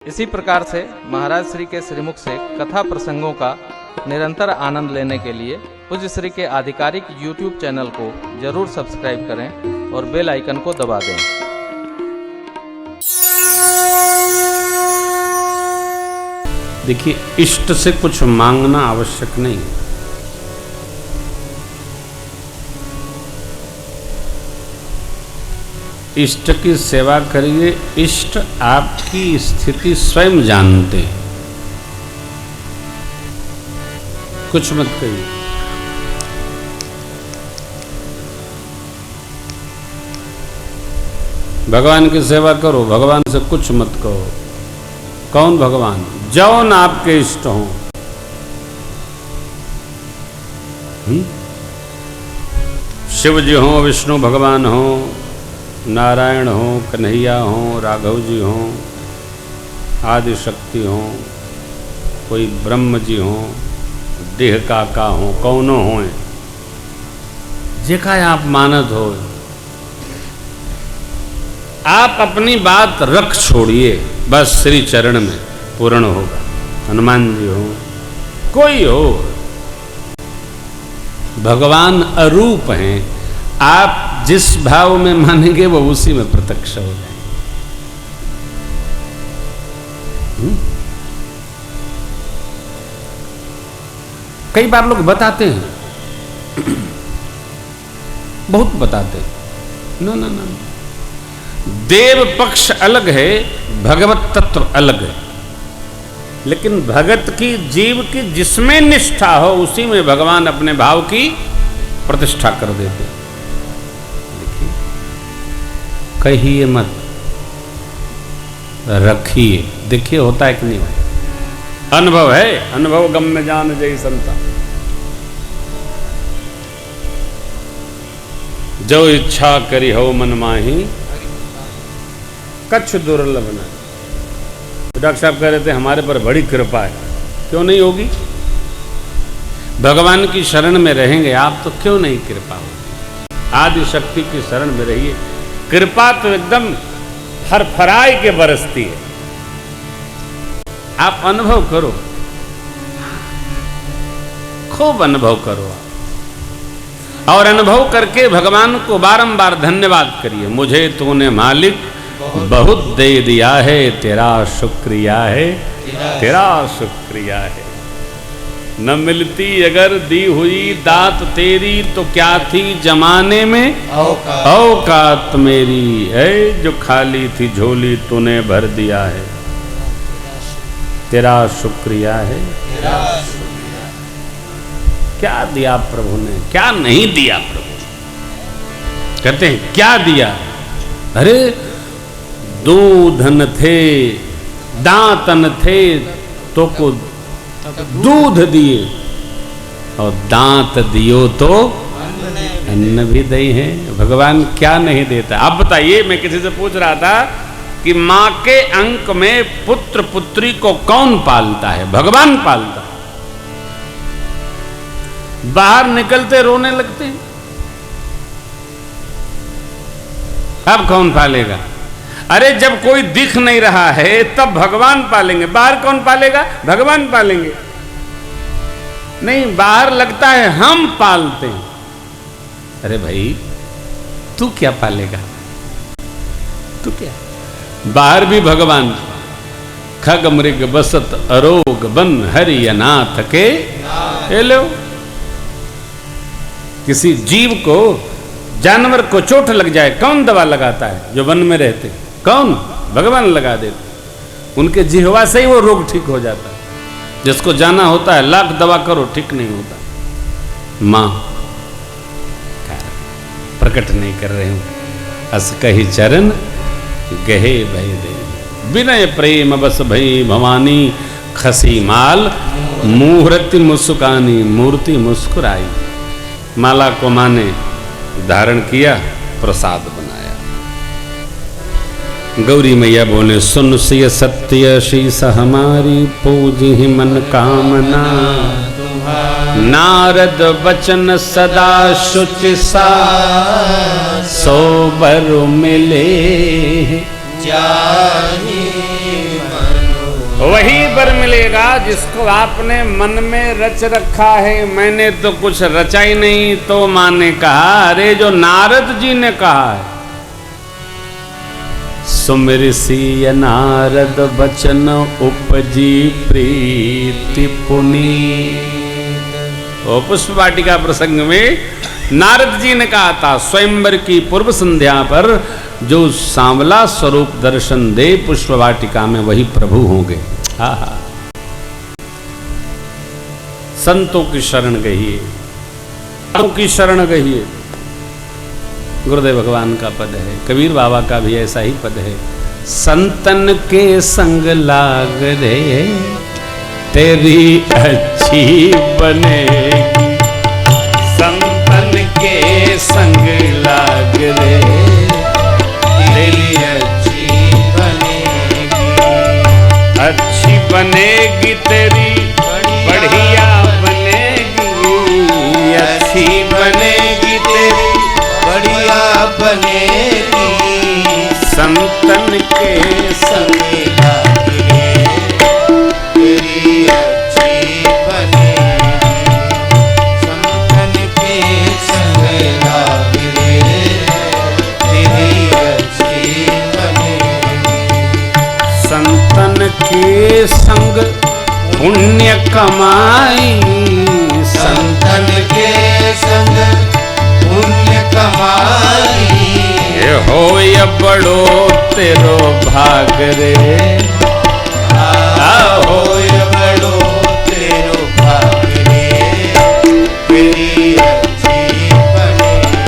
इसी प्रकार से महाराज श्री के श्रीमुख से कथा प्रसंगों का निरंतर आनंद लेने के लिए पूज्य श्री के आधिकारिक YouTube चैनल को जरूर सब्सक्राइब करें और बेल आइकन को दबा दें। देखिए, इष्ट से कुछ मांगना आवश्यक नहीं। इष्ट की सेवा करिए। इष्ट आपकी स्थिति स्वयं जानते हैं, कुछ मत कहिए। भगवान की सेवा करो, भगवान से कुछ मत कहो। कौन भगवान? जौन आपके इष्ट हो। शिव जी हो, विष्णु भगवान हो, नारायण हो, कन्हैया हो, राघव जी हो, आदि शक्ति हो, कोई ब्रह्म जी हो, देह काका हो, कौनो हो, जेका आप मानत हो, आप अपनी बात रख छोड़िए, बस श्री चरण में पूर्ण होगा। हनुमान जी हो, कोई हो, भगवान अरूप हैं। आप जिस भाव में मानेंगे वो उसी में प्रत्यक्ष हो जाएंगे। कई बार लोग बताते हैं, बहुत बताते हैं। नो नो नो, देव पक्ष अलग है, भगवत तत्व अलग है। लेकिन भगत की, जीव की जिसमें निष्ठा हो उसी में भगवान अपने भाव की प्रतिष्ठा कर देते हैं। देखिए, कहिए मत, रखिए। देखिए होता है कि नहीं होता। अनुभव है, अनुभव गम में जान जय संता। जो इच्छा करी हो मन माही, कच्छ दुर्लभ न। डॉक्टर साहब कह रहे थे हमारे पर बड़ी कृपा है। क्यों नहीं होगी? भगवान की शरण में रहेंगे आप तो क्यों नहीं कृपा होगी? आदि शक्ति की शरण में रहिए। कृपा तो एकदम फरफराए के बरसती है। आप अनुभव करो, खूब अनुभव करो आप। और अनुभव करके भगवान को बारंबार धन्यवाद करिए। मुझे तूने मालिक बहुत दे दिया है, तेरा शुक्रिया है, तेरा शुक्रिया है। न मिलती अगर दी हुई दात तेरी तो क्या थी जमाने में औकात मेरी है। जो खाली थी झोली तूने भर दिया है, तेरा शुक्रिया है। क्या दिया प्रभु ने, क्या नहीं दिया प्रभु ने? कहते हैं क्या दिया? अरे दूधन थे, दांतन थे, तो को दूध दिए, और दांत दियो तो अन्न भी दे हैं। भगवान क्या नहीं देता? आप बताइए। मैं किसी से पूछ रहा था कि मां के अंक में पुत्र पुत्री को कौन पालता है? भगवान पालता है। बाहर निकलते रोने लगते हैं, अब कौन पालेगा? अरे जब कोई दिख नहीं रहा है तब भगवान पालेंगे। बाहर कौन पालेगा? भगवान पालेंगे। नहीं, बाहर लगता है हम पालते हैं। अरे भाई, तू क्या पालेगा? तू क्या? बाहर भी भगवान। खग मृग बसत अरोग बन हरि अनाथ के। ये लो, किसी जीव को, जानवर को चोट लग जाए, कौन दवा लगाता है? जो वन में रहते, कौन? भगवान लगा देते। उनके जिह्वा से ही वो रोग ठीक हो जाता है। जिसको जाना होता है लाख दवा करो, ठीक नहीं होता। मां प्रकट नहीं कर रहे हूं। अस कही चरण गहे भय दे, विनय प्रेम बस भई भवानी। खसी माल मुहूर्ति मुस्कानी, मूर्ति मुस्कुराई। माला को मां ने धारण किया, प्रसाद बनाया। गौरी मैया बोले, सुन सिय सत्य शीस हमारी, पूजी मन कामना। नारद बचन सदा शुचि सा, सोबर मिले जाहि मनु वही वर मिलेगा जिसको आपने मन में रच रखा है। मैंने तो कुछ रचा ही नहीं। तो मां ने कहा, अरे जो नारद जी ने कहा है, सुमिरसी नारद बचन उपजी प्रीति पुनीत। वो पुष्प वाटिका प्रसंग में नारद जी ने कहा था, स्वयंवर की पूर्व संध्या पर जो सांवला स्वरूप दर्शन दे पुष्प वाटिका में वही प्रभु होंगे। संतों की शरण गहिए, संतों की शरण गहिए। गुरुदेव भगवान का पद है, कबीर बाबा का भी ऐसा ही पद है। संतन के संग लाग रे तेरी अच्छी बनेगी, संतन के संग लाग रे तेरी अच्छी बनेगी, अच्छी बनेगी तेरी बढ़िया बनेगी, अच्छी बनेगी तेरी बढ़िया बनेगी, संतन के संग लाग रे तेरी अच्छी बनेगी, संतन के संग लाग रे तेरी अच्छी बनेगी, संतन के संग पुण्य कमाई, संतन के संग पुण्य कमाई, ये हो या बड़ो तेरो भाग रे, हो या बड़ो तेरो भाग रे तेरी अच्छी बनेगी,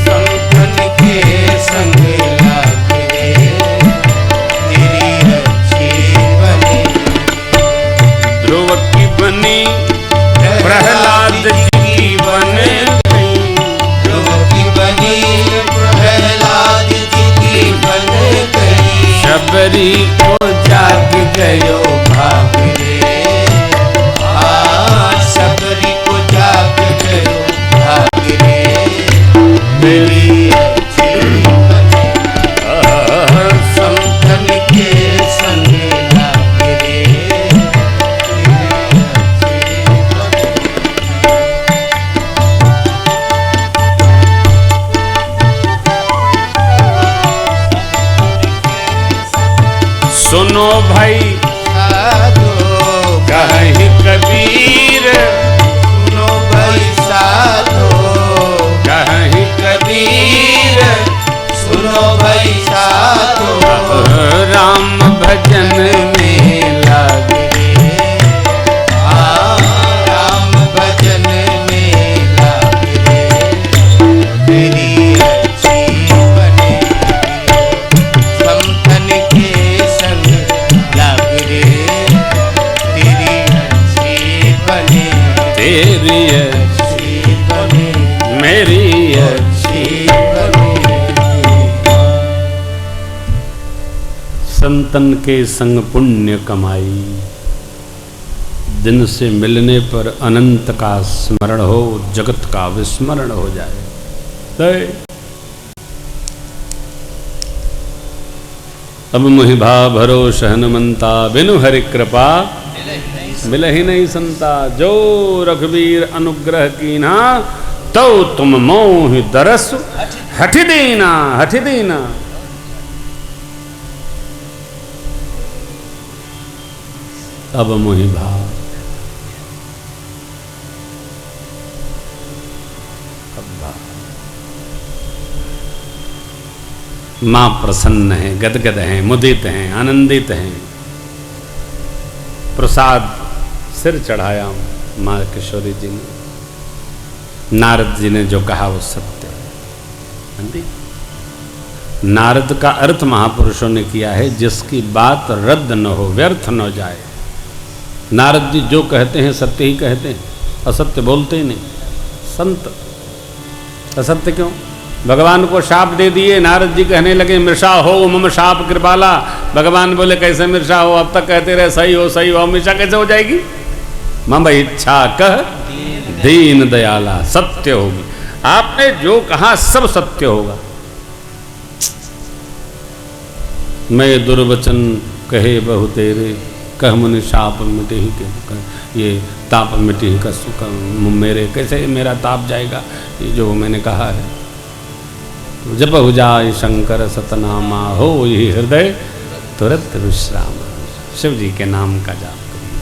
संतन के संग लाग रे तेरी अच्छी बनेगी, ध्रुव की बनी प्रहलाद जी की बन गई, ध्रुव की बनी प्रहलाद जी की बन गई, शबरी को जाग गयो भाग रे शबरी को जाग गयो भाग रे तेरी अच्छी बनेगी, संतन के संग लाग रे तेरी सुनो भाई साधो कहीं कबीर, सुनो भाई साधो कहीं कबीर, सुनो भाई साधो राम भजन में लाग रे राम भजन में लाग रे तेरी अच्छी बनेगी, संतन के संग लाग रे तेरी अच्छी बनेगी, तेरी अच्छी बनेगी, मेरी अच्छी बनेगी, संतन के संग पुण्य कमाई, जिनसे मिलने पर अनंत का स्मरण हो, जगत का विस्मरण हो जाए। अब मोहि भाव भरोस हनुमंता, बिनु हरि कृपा मिल ही नहीं संता। जो रघुवीर अनुग्रह कीना, तो तुम मोहि दरस हठ देना, हठ देना। अब मोहि भाव, मां प्रसन्न है, गदगद हैं, मुदित हैं, आनंदित हैं। प्रसाद सिर चढ़ाया मां किशोरी जी ने। नारद जी ने जो कहा वो सत्य है। नारद का अर्थ महापुरुषों ने किया है, जिसकी बात रद्द न हो, व्यर्थ न जाए। नारद जी जो कहते हैं सत्य ही कहते हैं, असत्य बोलते ही नहीं। संत असत्य क्यों? भगवान को शाप दे दिए, नारद जी कहने लगे मृषा हो मम शाप कृपाला। भगवान बोले कैसे मृषा हो, अब तक कहते रहे सही हो सही हो, मृषा कैसे हो जाएगी? मम इच्छा कह दीन दयाला, सत्य होगी। आपने जो कहा सब सत्य होगा। मैं दुर्वचन कहे बहु तेरे, कह मुनि शाप मिटे ही के, ये ताप मिटे ही का सुख मेरे, कैसे मेरा ताप जाएगा, ये जो मैंने कहा है। तो जप हो जाए शंकर सतनामा, हो ये हृदय तुरंत विश्राम। शिव जी के नाम का जाप करिए,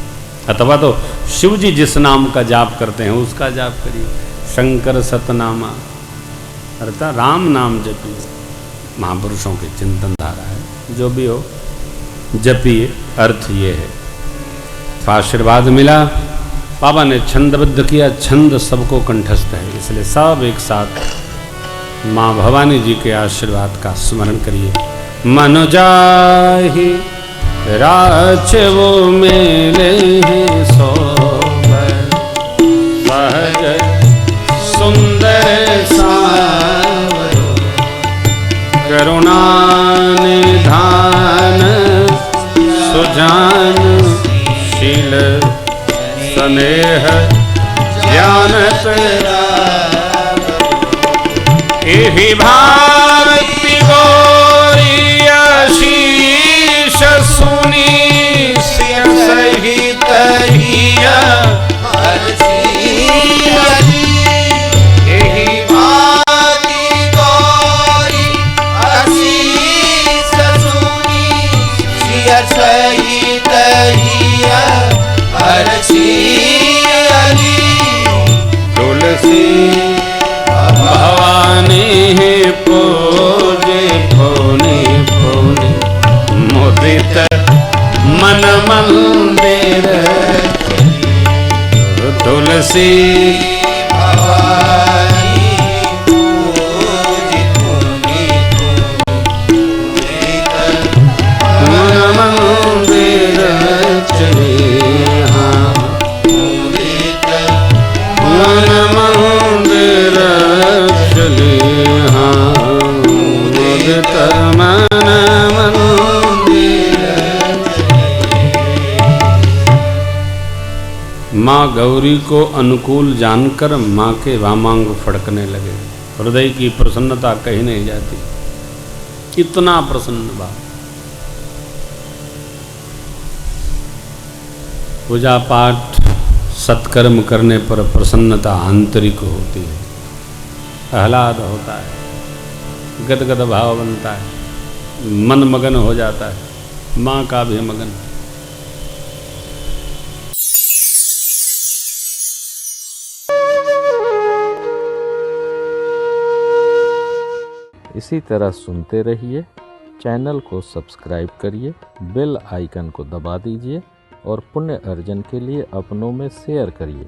अथवा तो शिव जी जिस नाम का जाप करते हैं उसका जाप करिए। शंकर सतनामा अर्थात राम नाम जपिए, महापुरुषों के चिंतन धारा है, जो भी हो जपिए, अर्थ ये है। तो आशीर्वाद मिला, बाबा ने छंदबद्ध किया, छंद सबको कंठस्थ है, इसलिए सब एक साथ माँ भवानी जी के आशीर्वाद का स्मरण करिए। मन जाहि राच वो मेले हैं सोबर, सहज सुंदर सावरो, करुणा निधान सुजान शील स्नेह ज्ञानत, एहि भांति गौरी आशीष सुनी सिय सहित हिया, एहि भांति गौरी आशीष सुनी सिय सहित हिया, तुलसी भवानी पूजे पुनि पुनि, मुदित मन मंदिर, तुलसी भवानी पूजे पुनि पुनि, मन मंदिर चले, हाँ मन मंदिर चले, हाँ मुदित मन मंदिर। माँ गौरी को अनुकूल जानकर माँ के वामांग फड़कने लगे। हृदय की प्रसन्नता कहीं नहीं जाती, इतना प्रसन्न बा। पूजा पाठ सत्कर्म करने पर प्रसन्नता आंतरिक होती है, आह्लाद होता है, गदगद भाव बनता है, मन मगन हो जाता है, माँ का भी मगन। इसी तरह सुनते रहिए, चैनल को सब्सक्राइब करिए, बेल आइकन को दबा दीजिए और पुण्य अर्जन के लिए अपनों में शेयर करिए।